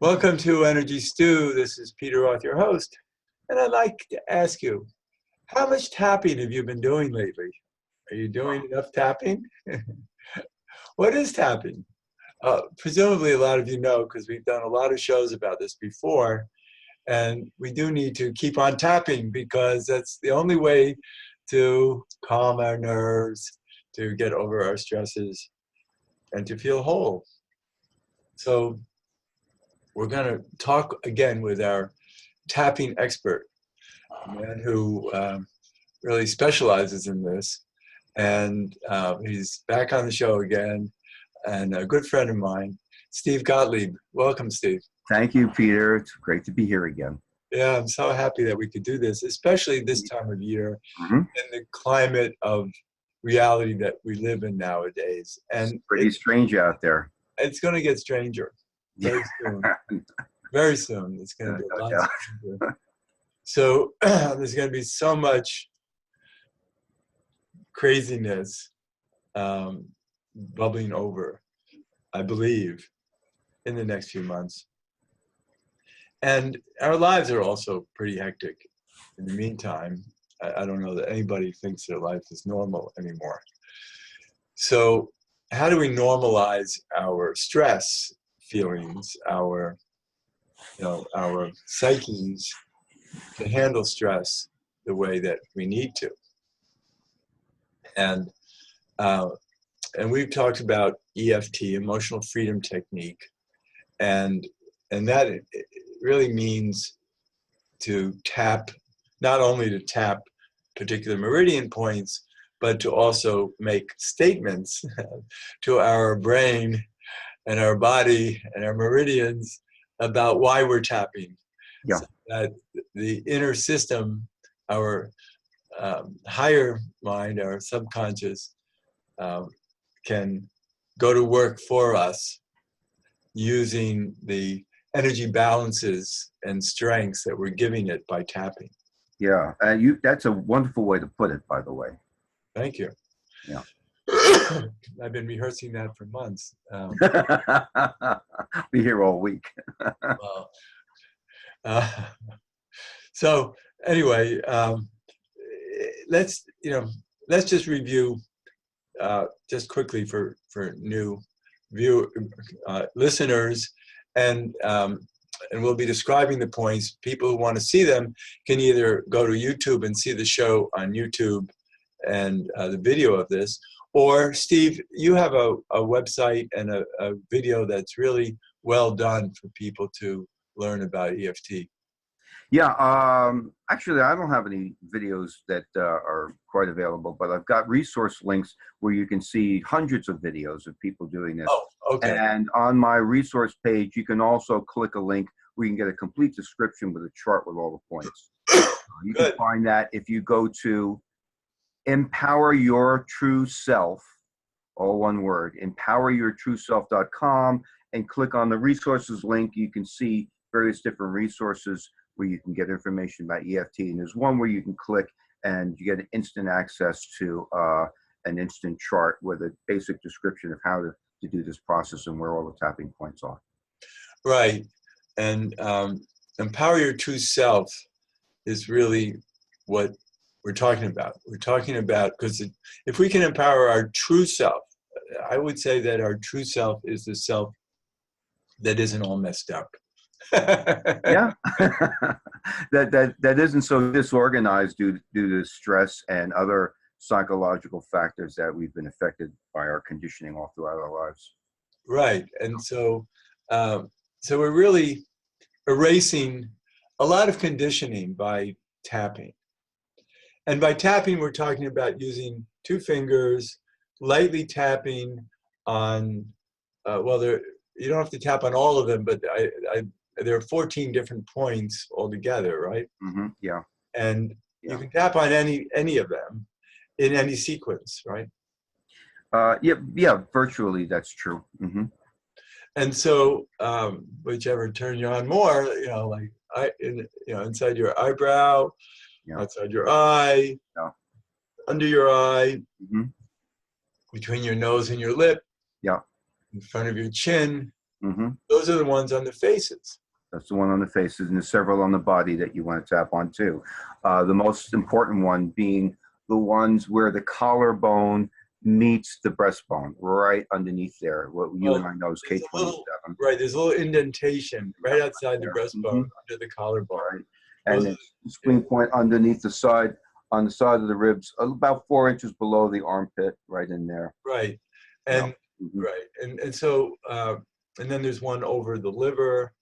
Welcome to Energy Stew. This is Peter Roth, your host. And I'd like to ask you, how much tapping have you been doing lately? Are you doing enough tapping? What is tapping? Presumably a lot of you know, because we've done a lot of shows about this before. And we do need to keep on tapping because that's the only way to calm our nerves, to get over our stresses, and to feel whole. So we're going to talk again with our tapping expert, a man who really specializes in this. And he's back on the show again, and a good friend of mine, Steve Gottlieb. Welcome, Steve. Thank you, Peter. It's great to be here again. Yeah, I'm so happy that we could do this, especially this time of year in the climate of reality that we live in nowadays. And it's pretty strange out there. It's going to get stranger very soon. Very soon. It's going to be a lot stranger. So there's going to be so much craziness bubbling over, I believe, in the next few months. And our lives are also pretty hectic. In the meantime, I don't know that anybody thinks their life is normal anymore. So how do we normalize our stress feelings, our psyches to handle stress the way that we need to? And we've talked about EFT, emotional freedom technique, and that really means to tap, not only to tap particular meridian points, but to also make statements to our brain and our body and our meridians about why we're tapping. Yeah. So that the inner system, our higher mind, our subconscious, can go to work for us using the energy balances and strengths that we're giving it by tapping. Yeah, that's a wonderful way to put it, by the way. Thank you. Yeah. I've been rehearsing that for months. Be here all week. Well, so anyway, let's just review just quickly for new listeners, and we'll be describing the points. People who want to see them can either go to YouTube and see the show on YouTube and the video of this, or Steve, you have a website and a video that's really well done for people to learn about EFT. Yeah, actually, I don't have any videos that are quite available, but I've got resource links where you can see hundreds of videos of people doing this. Oh, okay. And on my resource page, you can also click a link where you can get a complete description with a chart with all the points. You can find that if you go to Empower Your True Self, all one word, empoweryourtrueself.com, and click on the resources link. You can see various different resources where you can get information about EFT. And there's one where you can click and you get instant access to an instant chart with a basic description of how to do this process and where all the tapping points are. Right. And Empower Your True Self is really what we're talking about. We're talking about, because if we can empower our true self, I would say that our true self is the self that isn't all messed up. Yeah, that isn't so disorganized due to stress and other psychological factors that we've been affected by our conditioning all throughout our lives. Right, and so we're really erasing a lot of conditioning by tapping. And by tapping, we're talking about using two fingers, lightly tapping on. You don't have to tap on all of them, but there are 14 different points altogether, right? Mm-hmm. Yeah. And you can tap on any of them in any sequence, right? Yeah, virtually that's true. Mm-hmm. And so whichever turn you're on more, inside your eyebrow, outside your eye, under your eye, between your nose and your lip, in front of your chin, Mm-hmm. Those are the ones on the faces. That's the one on the faces, and there's several on the body that you want to tap on too. The most important one being the ones where the collarbone meets the breastbone, right underneath there. What you and I know is K27. Right, there's a little indentation right outside the breastbone, under the collarbone. Right. And it's the spleen point underneath the side, on the side of the ribs, about 4 inches below the armpit, right in there. Right, and right, and so and then there's one over the liver.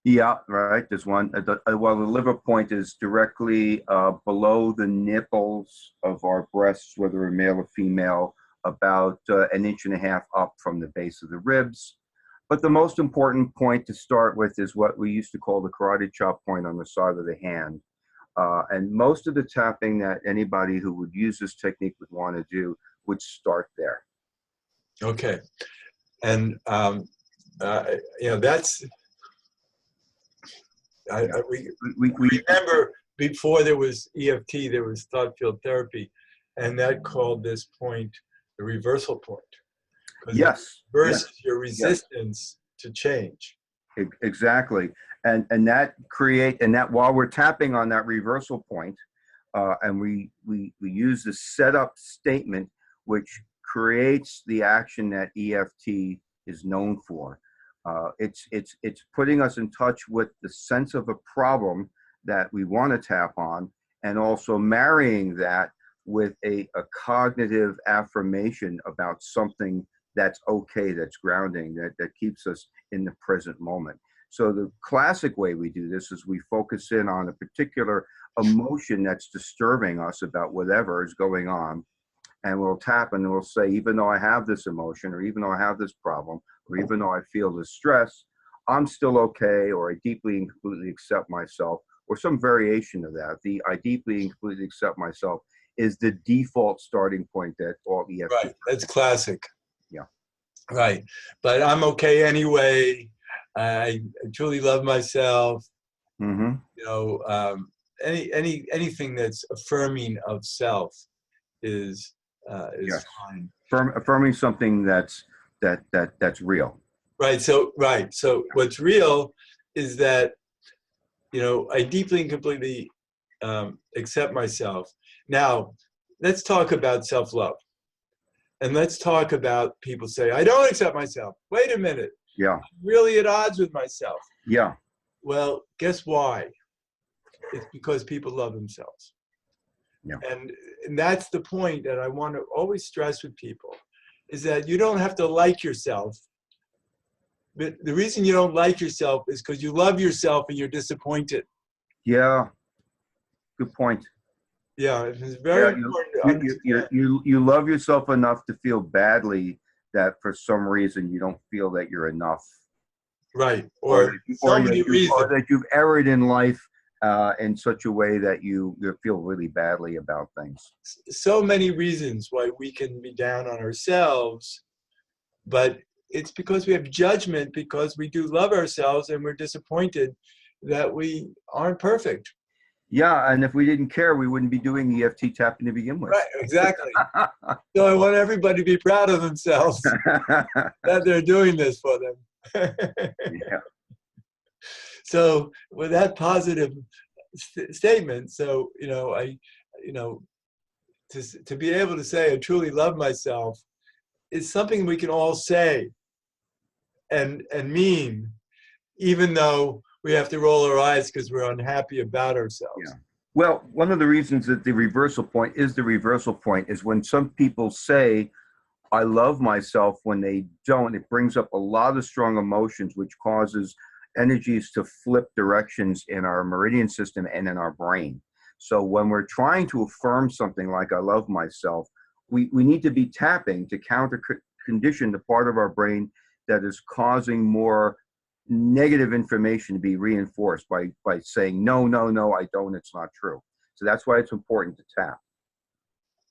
Yeah, right. There's one. Well, the liver point is directly below the nipples of our breasts, whether we're male or female, about 1.5 inches up from the base of the ribs. But the most important point to start with is what we used to call the karate chop point on the side of the hand. And most of the tapping that anybody who would use this technique would want to do would start there. Okay, and you know, that's. We remember before there was EFT, there was thought field therapy, and that called this point the reversal point. Yes. It reverses your resistance to change. Exactly. And that while we're tapping on that reversal point, and we use the setup statement, which creates the action that EFT is known for. It's putting us in touch with the sense of a problem that we want to tap on, and also marrying that with a cognitive affirmation about something that's okay, that's grounding, that keeps us in the present moment. So the classic way we do this is we focus in on a particular emotion that's disturbing us about whatever is going on, and we'll tap and we'll say, even though I have this emotion, or even though I have this problem, or even though I feel this stress, I'm still okay, or I deeply and completely accept myself, or some variation of that. The I deeply and completely accept myself is the default starting point that all EFT. Right, that's classic. Yeah. Right, but I'm okay anyway. I truly love myself. Mm-hmm. You know, anything that's affirming of self is Yes. fine. Affirming something that's real. Right. So what's real is that, you know, I deeply and completely accept myself. Now, let's talk about self-love, and let's talk about people say, I don't accept myself. Wait a minute. Yeah. I'm really at odds with myself. Yeah. Well, guess why? It's because people love themselves. Yeah. And that's the point that I want to always stress with people, is that you don't have to like yourself. But the reason you don't like yourself is because you love yourself and you're disappointed. Yeah. Good point. Yeah, it's very important to understand. You love yourself enough to feel badly that for some reason you don't feel that you're enough. Right. Or that you've erred in life in such a way that you feel really badly about things. So many reasons why we can be down on ourselves, but it's because we have judgment, because we do love ourselves and we're disappointed that we aren't perfect. Yeah, and if we didn't care, we wouldn't be doing EFT tapping to begin with. Right, exactly. So I want everybody to be proud of themselves that they're doing this for them. Yeah. So with that positive statement, so, you know, to be able to say I truly love myself is something we can all say and mean, even though we have to roll our eyes because we're unhappy about ourselves. Yeah. Well, one of the reasons that the reversal point is when some people say, I love myself, when they don't, it brings up a lot of strong emotions, which causes energies to flip directions in our meridian system and in our brain. So when we're trying to affirm something like I love myself, we need to be tapping to counter condition the part of our brain that is causing more negative information to be reinforced by saying, no, I don't, it's not true. So that's why it's important to tap.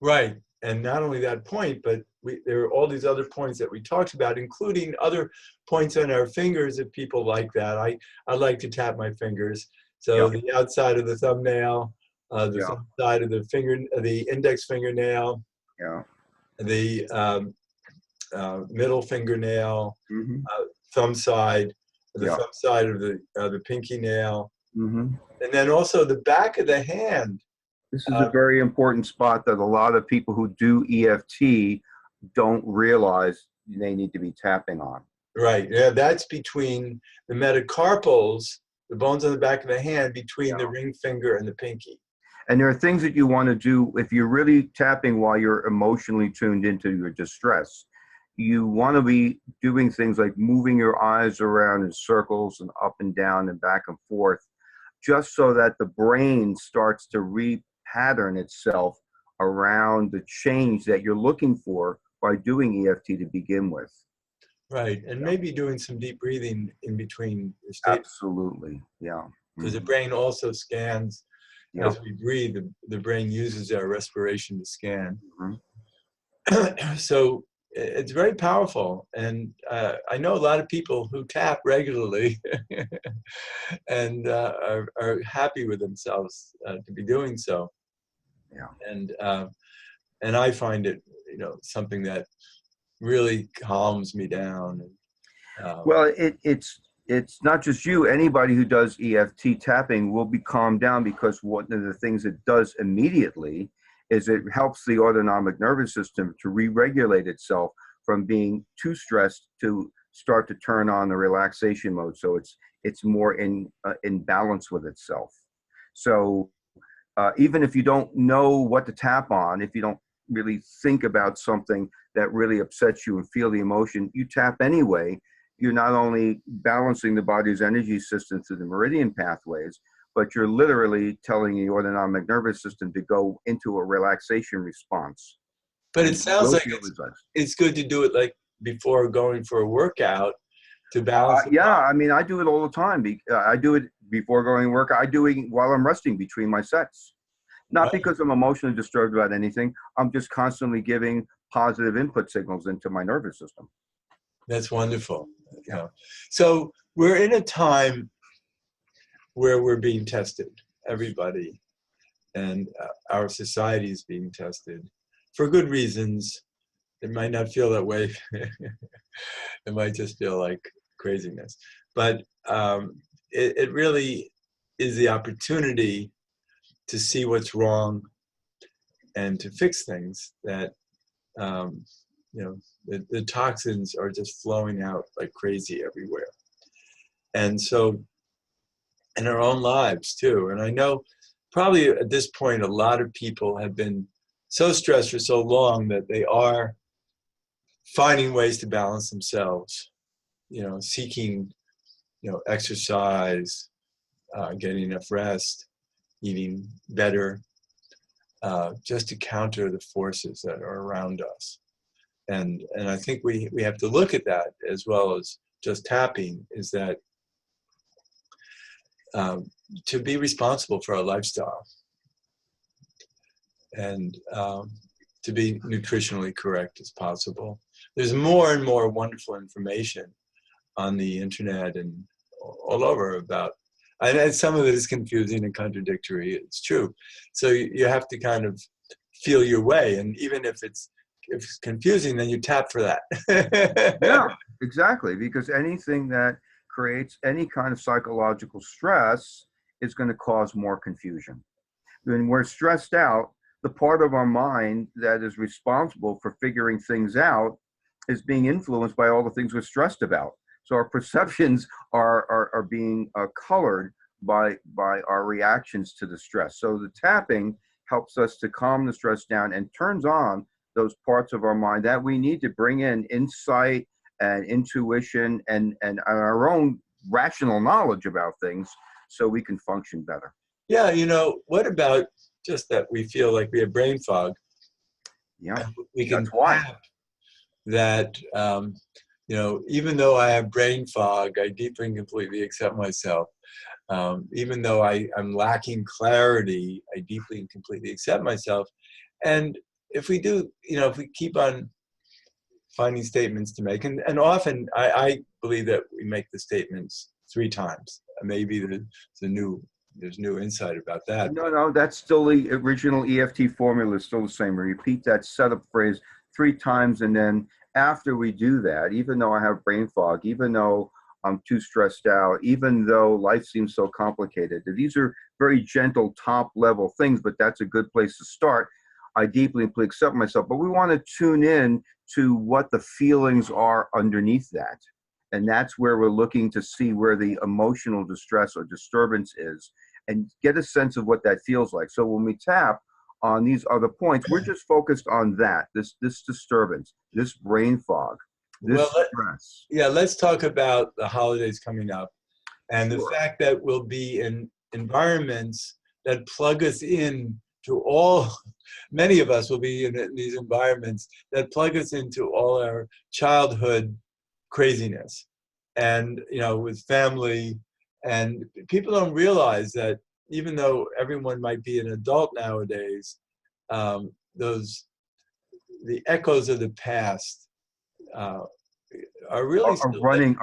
Right. And not only that point, but there are all these other points that we talked about, including other points on our fingers if people like that. I like to tap my fingers. So the outside of the thumbnail, the side of the finger, the index fingernail, the middle fingernail, thumb side, the Yeah. thumb side of the pinky nail, Hmm. and then also the back of the hand. This is a very important spot that a lot of people who do EFT don't realize they need to be tapping on. Right. Yeah, that's between the metacarpals, the bones on the back of the hand, between the Yeah. ring finger and the pinky. And there are things that you want to do if you're really tapping while you're emotionally tuned into your distress. You want to be doing things like moving your eyes around in circles and up and down and back and forth, just so that the brain starts to repattern itself around the change that you're looking for by doing EFT to begin with. Right. And Yeah. maybe doing some deep breathing in between your statements, Absolutely. Yeah. because the brain also scans Yeah. as we breathe. The brain uses our respiration to scan. Mhm. So it's very powerful. And I know a lot of people who tap regularly and are happy with themselves to be doing so. Yeah. And I find it, something that really calms me down. Well, it's not just you. Anybody who does EFT tapping will be calmed down, because one of the things it does immediately is it helps the autonomic nervous system to re-regulate itself from being too stressed to start to turn on the relaxation mode. So it's more in balance with itself. So even if you don't know what to tap on, if you don't really think about something that really upsets you and feel the emotion, you tap anyway. You're not only balancing the body's energy system through the meridian pathways, but you're literally telling the autonomic nervous system to go into a relaxation response. But And it you sounds will like feel results. it's good to do it like before going for a workout to balance the Yeah, body. I mean, I do it all the time. I do it before going to work. I do it while I'm resting between my sets. Not Right? because I'm emotionally disturbed about anything. I'm just constantly giving positive input signals into my nervous system. That's wonderful. Yeah. So we're in a time where we're being tested, everybody, and our society is being tested for good reasons. It might not feel that way. It might just feel like craziness. But it really is the opportunity to see what's wrong and to fix things that, um, the toxins are just flowing out like crazy everywhere. And so in our own lives too. And I know probably at this point, a lot of people have been so stressed for so long that they are finding ways to balance themselves, seeking, exercise, getting enough rest, eating better, just to counter the forces that are around us. And I think we have to look at that as well as just tapping, is that to be responsible for our lifestyle and to be nutritionally correct as possible. There's more and more wonderful information on the internet and all over about, and some of it is confusing and contradictory. It's true. So you have to kind of feel your way, and even if it's confusing, then you tap for that. Yeah, exactly. Because anything that creates any kind of psychological stress is going to cause more confusion. When we're stressed out, the part of our mind that is responsible for figuring things out is being influenced by all the things we're stressed about. So our perceptions are being colored by our reactions to the stress. So the tapping helps us to calm the stress down and turns on those parts of our mind that we need to bring in insight and intuition and our own rational knowledge about things so we can function better. Yeah, what about just that we feel like we have brain fog? Yeah, We can that's why. tap that, even though I have brain fog, I deeply and completely accept myself. Even though I'm lacking clarity, I deeply and completely accept myself. And if we do, if we keep on finding statements to make, and often I believe that we make the statements 3 times. Maybe there's new insight about that. No, that's still the original EFT formula is still the same. We repeat that setup phrase 3 times, and then after we do that, even though I have brain fog, even though I'm too stressed out, even though life seems so complicated. These are very gentle, top level things, but that's a good place to start. I deeply accept myself, but we want to tune in to what the feelings are underneath that. And that's where we're looking to see where the emotional distress or disturbance is and get a sense of what that feels like. So when we tap on these other points, we're just focused on that, this disturbance, this brain fog, this stress. Yeah, let's talk about the holidays coming up and the Sure. fact that we'll be in environments that plug us in to all, many of us will be in these environments that plug us into all our childhood craziness. And, you know, with family, and people don't realize that even though everyone might be an adult nowadays, the echoes of the past are really Are still running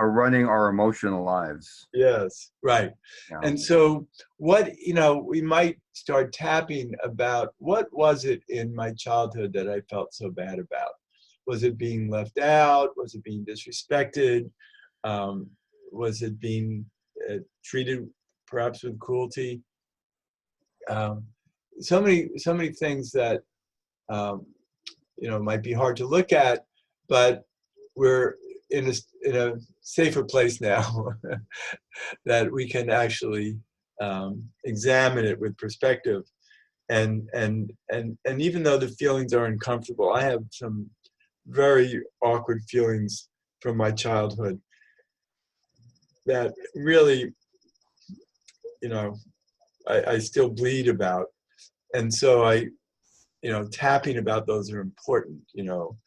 our emotional lives. Yes, right. Yeah. And so what, you know, we might start tapping about what was it in my childhood that I felt so bad about? Was it being left out? Was it being disrespected? Was it being treated perhaps with cruelty? So many things that, you know, might be hard to look at, but we're in a safer place now that we can actually examine it with perspective. And even though the feelings are uncomfortable, I have some very awkward feelings from my childhood that really, you know, I still bleed about. And so you know, tapping about those are important, you know.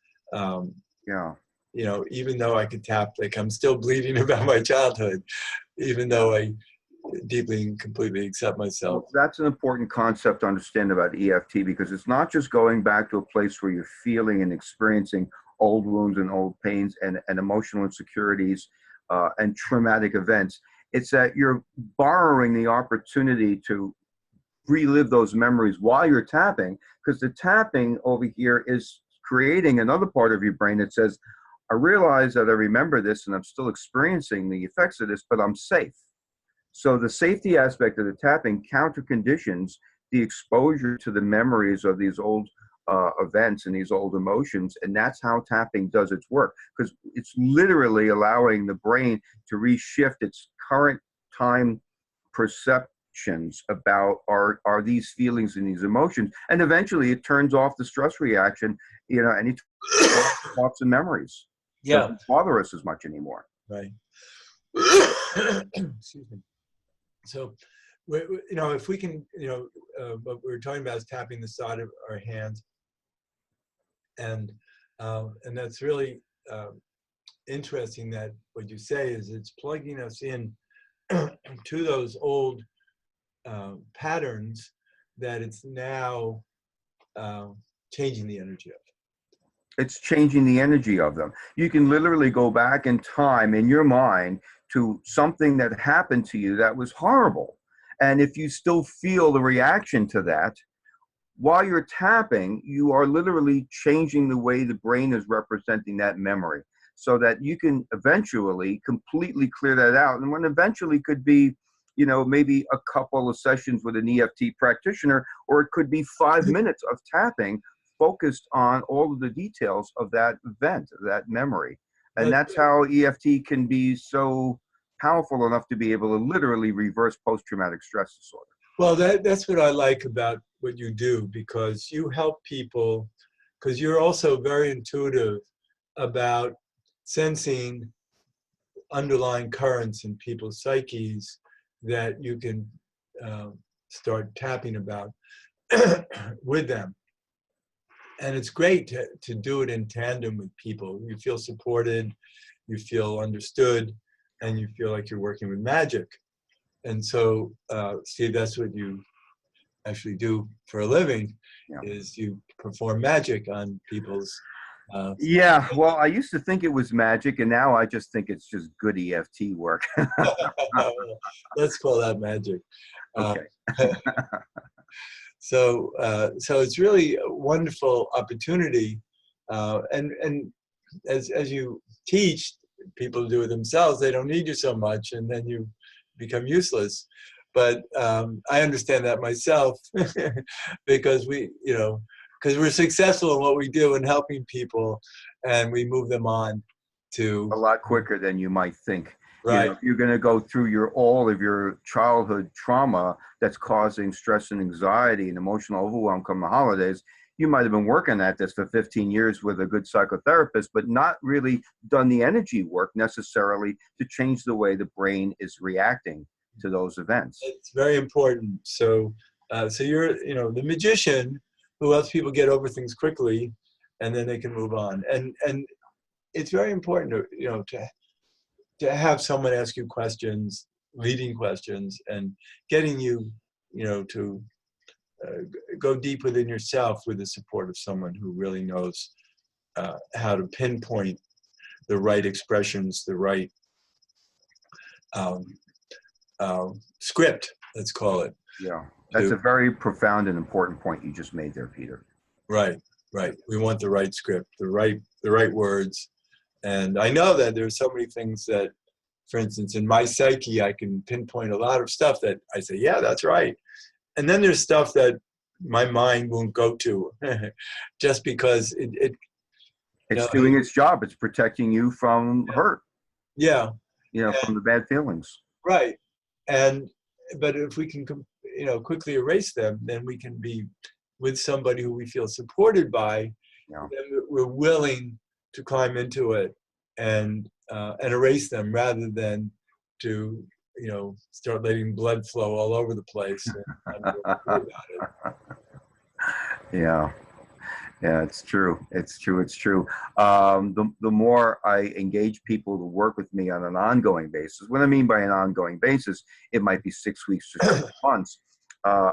Yeah. You know, even though I could tap, like I'm still bleeding about my childhood, even though I deeply and completely accept myself. Well, that's an important concept to understand about EFT, because it's not just going back to a place where you're feeling and experiencing old wounds and old pains and emotional insecurities and traumatic events. It's that you're borrowing the opportunity to relive those memories while you're tapping, because the tapping over here is creating another part of your brain that says, I realize that I remember this and I'm still experiencing the effects of this, but I'm safe. So the safety aspect of the tapping counter conditions the exposure to the memories of these old events and these old emotions. And that's how tapping does its work, because it's literally allowing the brain to reshift its current time perceptions about are these feelings and these emotions. And eventually it turns off the stress reaction, you know, any thoughts and memories. Yeah. Doesn't bother us as much anymore. Right. Excuse me. So, you know, if we can, you know, what we're talking about is tapping the side of our hands, and that's really interesting. That what you say is it's plugging us in to those old patterns that it's now changing the energy of. It's changing the energy of them. You can literally go back in time in your mind to something that happened to you that was horrible. And if you still feel the reaction to that, while you're tapping, you are literally changing the way the brain is representing that memory so that you can eventually completely clear that out. And when eventually could be, you know, maybe a couple of sessions with an EFT practitioner, or it could be 5 minutes of tapping focused on all of the details of that event, of that memory. And that's how EFT can be so powerful enough to be able to literally reverse post-traumatic stress disorder. Well, that's what I like about what you do, because you help people, because you're also very intuitive about sensing underlying currents in people's psyches that you can start tapping about with them. And it's great to do it in tandem with people. You feel supported, you feel understood, and you feel like you're working with magic. And so, Steve, that's what you actually do for a living, is you perform magic on people's. Yeah, well, I used to think it was magic, and now I just think it's just good EFT work. Let's call that magic. Okay. So it's really a wonderful opportunity, and as you teach people to do it themselves, they don't need you so much, and then you become useless. But I understand that myself because because we're successful in what we do in helping people, and we move them on to a lot quicker than you might think. right. If you're going to go through all of your childhood trauma that's causing stress and anxiety and emotional overwhelm come the holidays, you might have been working at this for 15 years with a good psychotherapist, but not really done the energy work necessarily to change the way the brain is reacting to those events. It's very important. So you're, the magician who helps people get over things quickly, and then they can move on. And it's very important to have someone ask you questions, leading questions, and getting you, to go deep within yourself with the support of someone who really knows how to pinpoint the right expressions, the right script, let's call it. Yeah, that's a very profound and important point you just made there, Peter. Right. We want the right script, the right words. And I know that there's so many things that, for instance, in my psyche, I can pinpoint a lot of stuff that I say, yeah, that's right. And then there's stuff that my mind won't go to just because it's doing its job. It's protecting you from hurt. Yeah. From the bad feelings. Right. But if we can, quickly erase them, then we can be with somebody who we feel supported by. Yeah. Then we're willing to climb into it and erase them rather than to, start letting blood flow all over the place. And about it. Yeah, it's true. It's true. The more I engage people to work with me on an ongoing basis, what I mean by an ongoing basis, it might be 6 weeks or 6 months.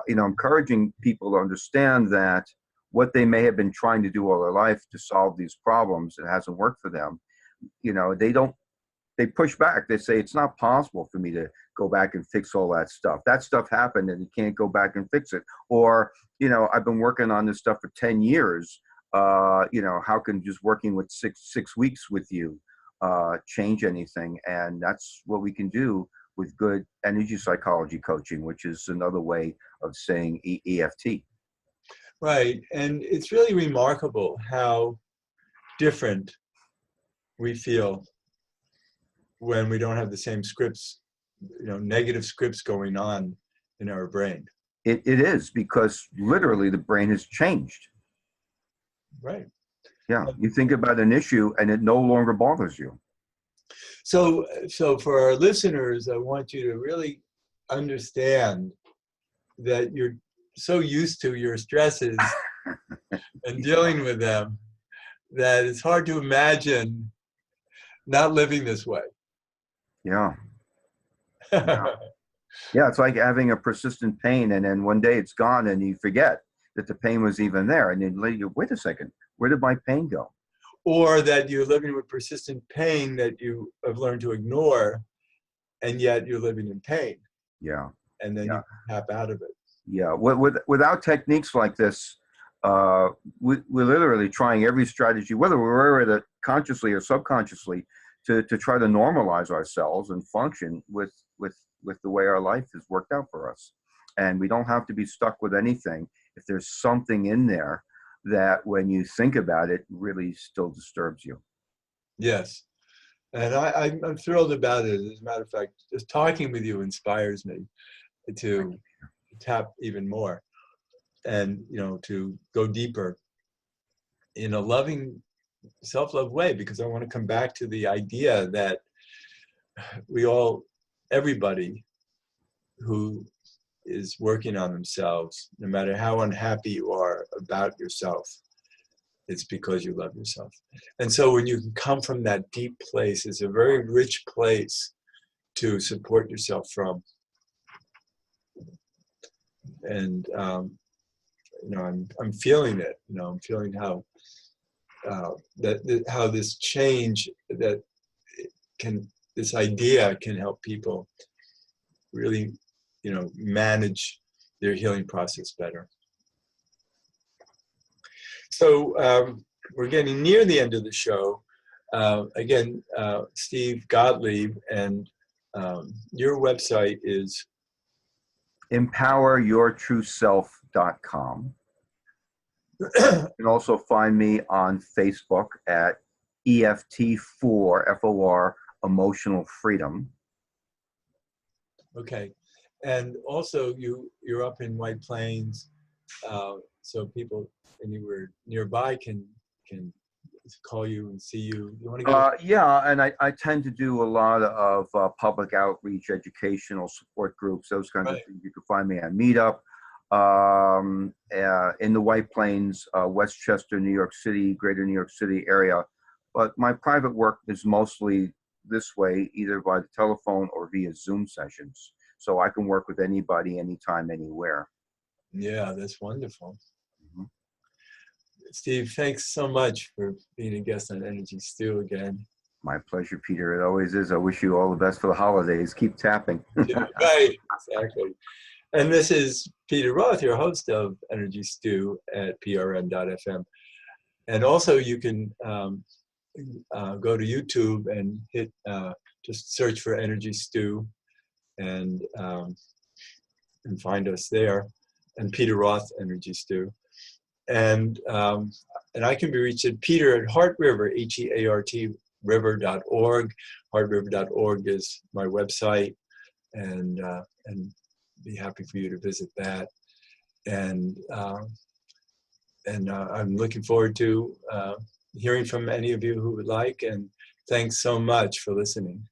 Encouraging people to understand that what they may have been trying to do all their life to solve these problems, it hasn't worked for them. They push back. They say, it's not possible for me to go back and fix all that stuff. That stuff happened and you can't go back and fix it. Or, I've been working on this stuff for 10 years. How can just working with six weeks with you change anything? And that's what we can do with good energy psychology coaching, which is another way of saying EFT. Right. And it's really remarkable how different we feel when we don't have the same scripts, negative scripts going on in our brain. It is, because literally the brain has changed. Right. Yeah. You think about an issue and it no longer bothers you. So for our listeners, I want you to really understand that you're so used to your stresses and dealing with them that it's hard to imagine not living this way. Yeah. Yeah, it's like having a persistent pain, and then one day it's gone and you forget that the pain was even there. And then later you, wait a second, where did my pain go? Or that you're living with persistent pain that you have learned to ignore, and yet you're living in pain. Yeah. And then you tap out of it. Yeah. Without techniques like this, we're literally trying every strategy, whether we're aware of it consciously or subconsciously, to try to normalize ourselves and function with the way our life has worked out for us. And we don't have to be stuck with anything if there's something in there that when you think about it really still disturbs you. Yes. And I'm thrilled about it. As a matter of fact, just talking with you inspires me to tap even more and, to go deeper in a loving, self-love way, because I want to come back to the idea that everybody who is working on themselves, no matter how unhappy you are about yourself, it's because you love yourself. And so when you can come from that deep place, it's a very rich place to support yourself from. And, I'm feeling it, I'm feeling how how this change this idea can help people really, manage their healing process better. So we're getting near the end of the show. again, Steve Gottlieb, and your website is empoweryourtrueself.com. You can also find me on Facebook at EFT4 FOR Emotional Freedom. Okay, and also you're up in White Plains, so people anywhere nearby can call you and see you. You want to go? Yeah, and I tend to do a lot of public outreach, educational support groups, those kinds of things. You can find me on Meetup, in the White Plains, Westchester, New York City, greater New York City area. But my private work is mostly this way, either by the telephone or via Zoom sessions. So I can work with anybody, anytime, anywhere. Yeah, that's wonderful. Mm-hmm. Steve, thanks so much for being a guest on Energy Stew again. My pleasure, Peter. It always is. I wish you all the best for the holidays. Keep tapping. Yeah, right, exactly. And this is Peter Roth, your host of Energy Stew at prn.fm. And also you can go to YouTube and hit, just search for Energy Stew and find us there, and Peter Roth Energy Stew. And I can be reached at Peter at Heart River, HEART river.org. Heartriver.org is my website, and be happy for you to visit that. And I'm looking forward to hearing from any of you who would like. And thanks so much for listening.